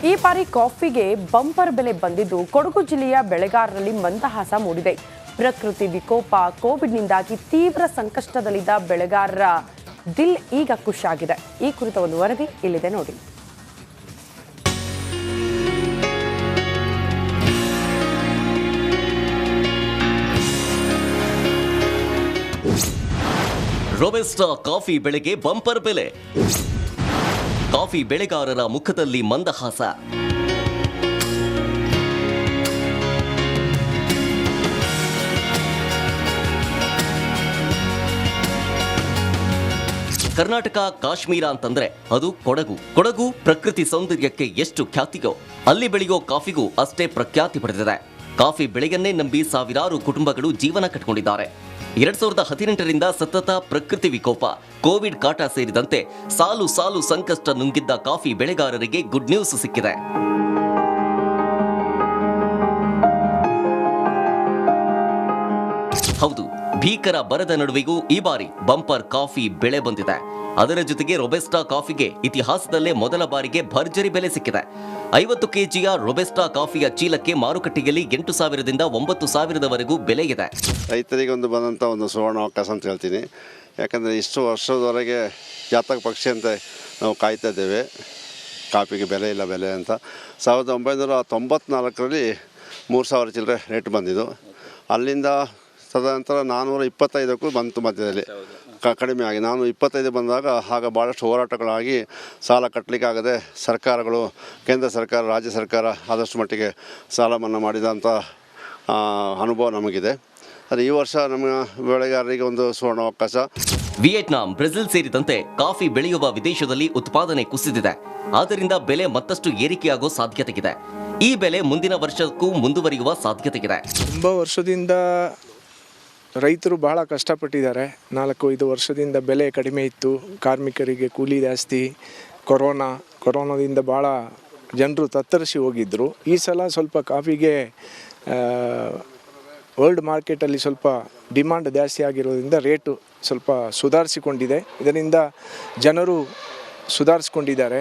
ಈ ಬಾರಿ ಕಾಫಿಗೆ ಬಂಪರ್ ಬೆಲೆ ಬಂದಿದ್ದು ಕೊಡಗು ಜಿಲ್ಲೆಯ ಬೆಳೆಗಾರರಲ್ಲಿ ಮಂದಹಾಸ ಮೂಡಿದೆ. ಪ್ರಕೃತಿ ವಿಕೋಪ, ಕೋವಿಡ್ನಿಂದಾಗಿ ತೀವ್ರ ಸಂಕಷ್ಟದಲ್ಲಿದ್ದ ಬೆಳೆಗಾರರ ದಿಲ್ ಈಗ ಖುಷಿಯಾಗಿದೆ. ಈ ಕುರಿತ ಒಂದು ವರದಿ ಇಲ್ಲಿದೆ ನೋಡಿ. ರೋಬಸ್ಟಾ ಕಾಫಿ ಬೆಳೆಗೆ ಬಂಪರ್ ಬೆಲೆ. ಕಾಫಿ ಬೆಳೆಗಾರರ ಮುಖದಲ್ಲಿ ಮಂದಹಾಸ. ಕರ್ನಾಟಕ ಕಾಶ್ಮೀರ ಅಂತಂದ್ರೆ ಅದು ಕೊಡಗು ಪ್ರಕೃತಿ ಸೌಂದರ್ಯಕ್ಕೆ ಎಷ್ಟು ಖ್ಯಾತಿಗೋ ಅಲ್ಲಿ ಬೆಳೆಯೋ ಕಾಫಿಗೂ ಅಷ್ಟೇ ಪ್ರಖ್ಯಾತಿ ಪಡೆದಿದೆ. ಕಾಫಿ ಬೆಳೆಯನ್ನೇ ನಂಬಿ ಸಾವಿರಾರು ಕುಟುಂಬಗಳು ಜೀವನ ಕಟ್ಟಿಕೊಂಡಿದ್ದಾರೆ. 2018ರಿಂದ ಸತತ ಪ್ರಕೃತಿ ವಿಕೋಪ, ಕೋವಿಡ್ ಕಾಟ ಸೇರಿದಂತೆ ಸಾಲು ಸಾಲು ಸಂಕಷ್ಟ ನುಂಗಿದ್ದ ಕಾಫಿ ಬೆಳೆಗಾರರಿಗೆ ಗುಡ್ ನ್ಯೂಸ್ ಸಿಕ್ಕಿದೆ. ಹೌದು, ಭೀಕರ ಬರದ ನಡುವೆಗೂ ಈ ಬಾರಿ ಬಂಪರ್ ಕಾಫಿ ಬೆಳೆ ಬಂದಿದೆ. ಅದರ ಜೊತೆಗೆ ರೊಬೆಸ್ಟಾ ಕಾಫಿಗೆ ಇತಿಹಾಸದಲ್ಲೇ ಮೊದಲ ಬಾರಿಗೆ ಭರ್ಜರಿ ಬೆಲೆ ಸಿಕ್ಕಿದೆ. 50 ಕೆಜಿಯ ರೊಬೆಸ್ಟಾ ಕಾಫಿಯ ಚೀಲಕ್ಕೆ ಮಾರುಕಟ್ಟೆಯಲ್ಲಿ 8,000ದಿಂದ 9,000ವರೆಗೂ ಬೆಲೆ ಇದೆ. ರೈತರಿಗೆ ಬಂದಂಥ ಒಂದು ಸುವರ್ಣಾವಕಾಶ ಅಂತ ಹೇಳ್ತೀನಿ. ಯಾಕಂದರೆ ಇಷ್ಟು ವರ್ಷದವರೆಗೆ ಜಾತಕ ಪಕ್ಷಿ ಅಂತ ನಾವು ಕಾಯ್ತಾ ಇದ್ದೇವೆ, ಕಾಫಿಗೆ ಬೆಲೆ ಇಲ್ಲ ಅಂತ. 1994ರಲ್ಲಿ 3,000 ಚಿಲ್ಲರೆ ರೇಟ್ ಬಂದಿದ್ದು. ಅಲ್ಲಿಂದ ತದನಂತರ 425ಕ್ಕೂ ಬಂತು. ಮಧ್ಯದಲ್ಲಿ ಕಡಿಮೆ ಆಗಿ 425 ಬಂದಾಗ ಆಗ ಭಾಳಷ್ಟು ಹೋರಾಟಗಳಾಗಿ ಸಾಲ ಕಟ್ಟಲಿಕ್ಕಾಗದೆ ಸರ್ಕಾರಗಳು, ಕೇಂದ್ರ ಸರ್ಕಾರ, ರಾಜ್ಯ ಸರ್ಕಾರ ಆದಷ್ಟು ಮಟ್ಟಿಗೆ ಸಾಲ ಮನ್ನಾ ಮಾಡಿದಂಥ ಅನುಭವ ನಮಗಿದೆ. ಆದರೆ ಈ ವರ್ಷ ನಮ್ಮ ಬೆಳೆಗಾರರಿಗೆ ಒಂದು ಸುವರ್ಣಾವಕಾಶ. ವಿಯೆಟ್ನಾಂ, ಬ್ರೆಜಿಲ್ ಸೇರಿದಂತೆ ಕಾಫಿ ಬೆಳೆಯುವ ವಿದೇಶದಲ್ಲಿ ಉತ್ಪಾದನೆ ಕುಸಿದಿದೆ. ಆದ್ದರಿಂದ ಬೆಲೆ ಮತ್ತಷ್ಟು ಏರಿಕೆಯಾಗೋ ಸಾಧ್ಯತೆಯಿದೆ. ಈ ಬೆಲೆ ಮುಂದಿನ ವರ್ಷಕ್ಕೂ ಮುಂದುವರಿಯುವ ಸಾಧ್ಯತೆಯಿದೆ. ತುಂಬ ವರ್ಷದಿಂದ ರೈತರು ಬಹಳ ಕಷ್ಟಪಟ್ಟಿದ್ದಾರೆ. 4-5 ವರ್ಷದಿಂದ ಬೆಲೆ ಕಡಿಮೆ ಇತ್ತು, ಕಾರ್ಮಿಕರಿಗೆ ಕೂಲಿ ಜಾಸ್ತಿ, ಕೊರೋನಾದಿಂದ ಭಾಳ ಜನರು ತತ್ತರಿಸಿ ಹೋಗಿದ್ದರು. ಈ ಸಲ ಸ್ವಲ್ಪ ಕಾಫಿಗೆ ವರ್ಲ್ಡ್ ಮಾರ್ಕೆಟಲ್ಲಿ ಸ್ವಲ್ಪ ಡಿಮಾಂಡ್ ಜಾಸ್ತಿ ಆಗಿರೋದ್ರಿಂದ ರೇಟು ಸ್ವಲ್ಪ ಸುಧಾರಿಸಿಕೊಂಡಿದೆ. ಇದರಿಂದ ಜನರು ಸುಧಾರಿಸ್ಕೊಂಡಿದ್ದಾರೆ.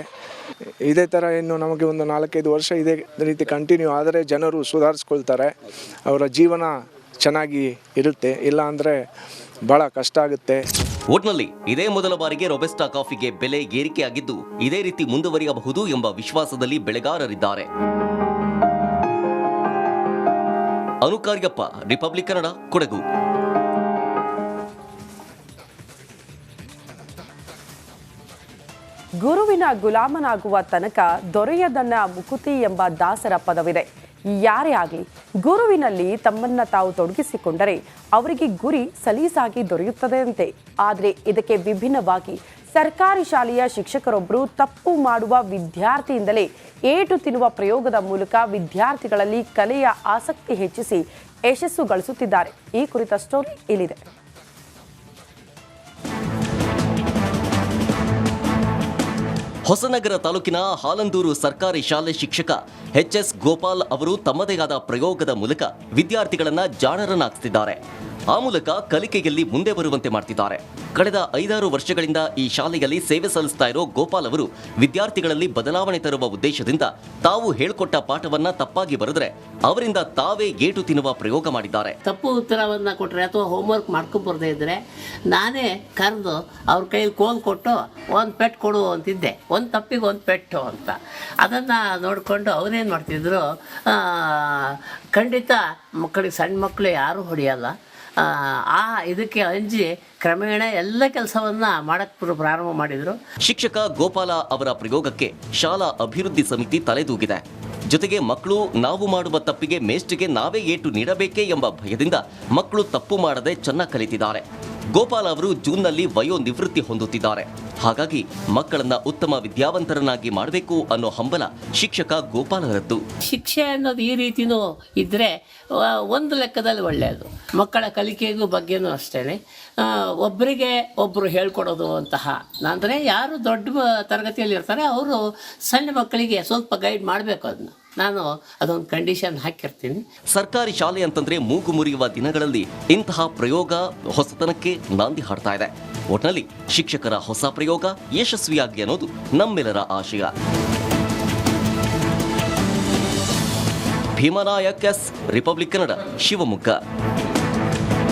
ಇದೇ ಥರ ಇನ್ನು ನಮಗೆ ಒಂದು 4-5 ವರ್ಷ ಇದೇ ರೀತಿ ಕಂಟಿನ್ಯೂ ಆದರೆ ಜನರು ಸುಧಾರಿಸ್ಕೊಳ್ತಾರೆ, ಅವರ ಜೀವನ ಚೆನ್ನಾಗಿ ಇರುತ್ತೆ. ಇಲ್ಲ ಅಂದರೆ ಭಾಳ ಕಷ್ಟ ಆಗುತ್ತೆ. ಒಟ್ನಲ್ಲಿ ಇದೇ ಮೊದಲ ಬಾರಿಗೆ ರೊಬೆಸ್ಟಾ ಕಾಫಿಗೆ ಬೆಲೆ ಏರಿಕೆಯಾಗಿದ್ದು, ಇದೇ ರೀತಿ ಮುಂದುವರಿಯಬಹುದು ಎಂಬ ವಿಶ್ವಾಸದಲ್ಲಿ ಬೆಳೆಗಾರರಿದ್ದಾರೆ. ಅನುಕಾರ್ಯಪ್ಪ, ರಿಪಬ್ಲಿಕ್ ಕನ್ನಡ, ಕೊಡಗು. ಗುರುವಿನ ಗುಲಾಮನಾಗುವ ತನಕ ದೊರೆಯದನ್ನ ಮುಕುತಿ ಎಂಬ ದಾಸರ ಪದವಿದೆ. ಯಾರೇ ಆಗಲಿ ಗುರುವಿನಲ್ಲಿ ತಮ್ಮನ್ನ ತಾವು ತೊಡಗಿಸಿಕೊಂಡರೆ ಅವರಿಗೆ ಗುರಿ ಸಲೀಸಾಗಿ ದೊರೆಯುತ್ತದೆಯಂತೆ. ಆದರೆ ಇದಕ್ಕೆ ವಿಭಿನ್ನವಾಗಿ ಸರ್ಕಾರಿ ಶಾಲೆಯ ಶಿಕ್ಷಕರೊಬ್ಬರು ತಪ್ಪು ಮಾಡುವ ವಿದ್ಯಾರ್ಥಿಯಿಂದಲೇ ಏಟು ತಿನ್ನುವ ಪ್ರಯೋಗದ ಮೂಲಕ ವಿದ್ಯಾರ್ಥಿಗಳಲ್ಲಿ ಕಲೆಯ ಆಸಕ್ತಿ ಹೆಚ್ಚಿಸಿ ಯಶಸ್ಸು ಗಳಿಸುತ್ತಿದ್ದಾರೆ. ಈ ಕುರಿತ ಸ್ಟೋರಿ ಇಲ್ಲಿದೆ. ಹೊಸನಗರ ತಾಲೂಕಿನ ಹಾಲಂದೂರು ಸರ್ಕಾರಿ ಶಾಲೆ ಶಿಕ್ಷಕ ಎಚ್.ಎಸ್. ಗೋಪಾಲ್ ಅವರು ತಮ್ಮದೇ ಆದ ಪ್ರಯೋಗದ ಮೂಲಕ ವಿದ್ಯಾರ್ಥಿಗಳನ್ನ ಜಾಣರನ್ನಾಗಿಸುತ್ತಿದ್ದಾರೆ. ಆ ಮೂಲಕ ಕಲಿಕೆಯಲ್ಲಿ ಮುಂದೆ ಬರುವಂತೆ ಮಾಡ್ತಿದ್ದಾರೆ. ಕಳೆದ 5-6 ವರ್ಷಗಳಿಂದ ಈ ಶಾಲೆಯಲ್ಲಿ ಸೇವೆ ಸಲ್ಲಿಸ್ತಾ ಇರೋ ಗೋಪಾಲ್ ಅವರು ವಿದ್ಯಾರ್ಥಿಗಳಲ್ಲಿ ಬದಲಾವಣೆ ತರುವ ಉದ್ದೇಶದಿಂದ ತಾವು ಹೇಳ್ಕೊಟ್ಟ ಪಾಠವನ್ನ ತಪ್ಪಾಗಿ ಬರೆದ್ರೆ ಅವರಿಂದ ತಾವೇ ಏಟು ತಿನ್ನುವ ಪ್ರಯೋಗ ಮಾಡಿದ್ದಾರೆ. ತಪ್ಪು ಉತ್ತರವನ್ನ ಕೊಟ್ಟರೆ ಅಥವಾ ಹೋಮ್ವರ್ಕ್ ಮಾಡ್ಕೊಂಡು ಬರದೇ ಇದ್ರೆ ನಾನೇ ಕರೆದು ಅವ್ರ ಕೈಯಲ್ಲಿ ಕೋಲ್ ಕೊಟ್ಟು ಒಂದು ಪೆಟ್ಟು ಕೊಡು ಅಂತಿದ್ದೆ, ಒಂದು ತಪ್ಪಿಗೆ ಒಂದು ಪೆಟ್ಟು ಅಂತ. ಅದನ್ನು ನೋಡಿಕೊಂಡು ಅವರೇನು ಮಾಡ್ತಿದ್ರು, ಖಂಡಿತ ಮಕ್ಕಳಿಗೆ, ಸಣ್ಣ ಮಕ್ಕಳು ಯಾರೂ ಹೊಡೆಯಲ್ಲ, ಇದಕ್ಕೆ ಅಂಜಿ ಕ್ರಮೇಣ ಎಲ್ಲ ಕೆಲಸವನ್ನ ಮಾಡಕ್ಕೆ ಪ್ರಾರಂಭ ಮಾಡಿದ್ರು. ಶಿಕ್ಷಕ ಗೋಪಾಲ ಅವರ ಪ್ರಯೋಗಕ್ಕೆ ಶಾಲಾ ಅಭಿವೃದ್ಧಿ ಸಮಿತಿ ತಲೆದೂಗಿದೆ. ಜೊತೆಗೆ ಮಕ್ಕಳು ನಾವು ಮಾಡುವ ತಪ್ಪಿಗೆ ಮೇಷ್ಟಿಗೆ ನಾವೇ ಏಟು ನೀಡಬೇಕೇ ಎಂಬ ಭಯದಿಂದ ಮಕ್ಕಳು ತಪ್ಪು ಮಾಡದೆ ಚೆನ್ನಾಗಿ ಕಲಿತಿದ್ದಾರೆ. ಗೋಪಾಲ್ ಅವರು ಜೂನ್ನಲ್ಲಿ ವಯೋ ನಿವೃತ್ತಿ ಹೊಂದುತ್ತಿದ್ದಾರೆ. ಹಾಗಾಗಿ ಮಕ್ಕಳನ್ನ ಉತ್ತಮ ವಿದ್ಯಾವಂತರನ್ನಾಗಿ ಮಾಡಬೇಕು ಅನ್ನೋ ಹಂಬಲ ಶಿಕ್ಷಕ ಗೋಪಾಲರದ್ದು. ಶಿಕ್ಷೆ ಅನ್ನೋದು ಈ ರೀತಿನೂ ಇದ್ರೆ ಒಂದು ಲೆಕ್ಕದಲ್ಲಿ ಒಳ್ಳೆಯದು. ಮಕ್ಕಳ ಕಲಿಕೆಗೂ ಬಗ್ಗೆನೂ ಅಷ್ಟೇ. ಒಬ್ಬರಿಗೆ ಒಬ್ಬರು ಹೇಳ್ಕೊಡೋದು ಅಂತಹ, ಅಂದರೆ ಯಾರು ದೊಡ್ಡ ತರಗತಿಯಲ್ಲಿ ಇರ್ತಾರೆ ಅವರು ಸಣ್ಣ ಮಕ್ಕಳಿಗೆ ಸ್ವಲ್ಪ ಗೈಡ್ ಮಾಡಬೇಕು. ನಾನು ಅದೊಂದು ಕಂಡೀಷನ್ ಹಾಕಿರ್ತೀನಿ. ಸರ್ಕಾರಿ ಶಾಲೆ ಅಂತಂದ್ರೆ ಮೂಗು ಮುರಿಯುವ ದಿನಗಳಲ್ಲಿ ಇಂತಹ ಪ್ರಯೋಗ ಹೊಸತನಕ್ಕೆ ನಾಂದಿ ಹಾಡ್ತಾ ಇದೆ. ಒಟ್ನಲ್ಲಿ ಶಿಕ್ಷಕರ ಹೊಸ ಪ್ರಯೋಗ ಯಶಸ್ವಿಯಾಗಿ ಅನ್ನೋದು ನಮ್ಮೆಲ್ಲರ ಆಶಯ. Bheemanaik S, republic Kannada, Shivamogga.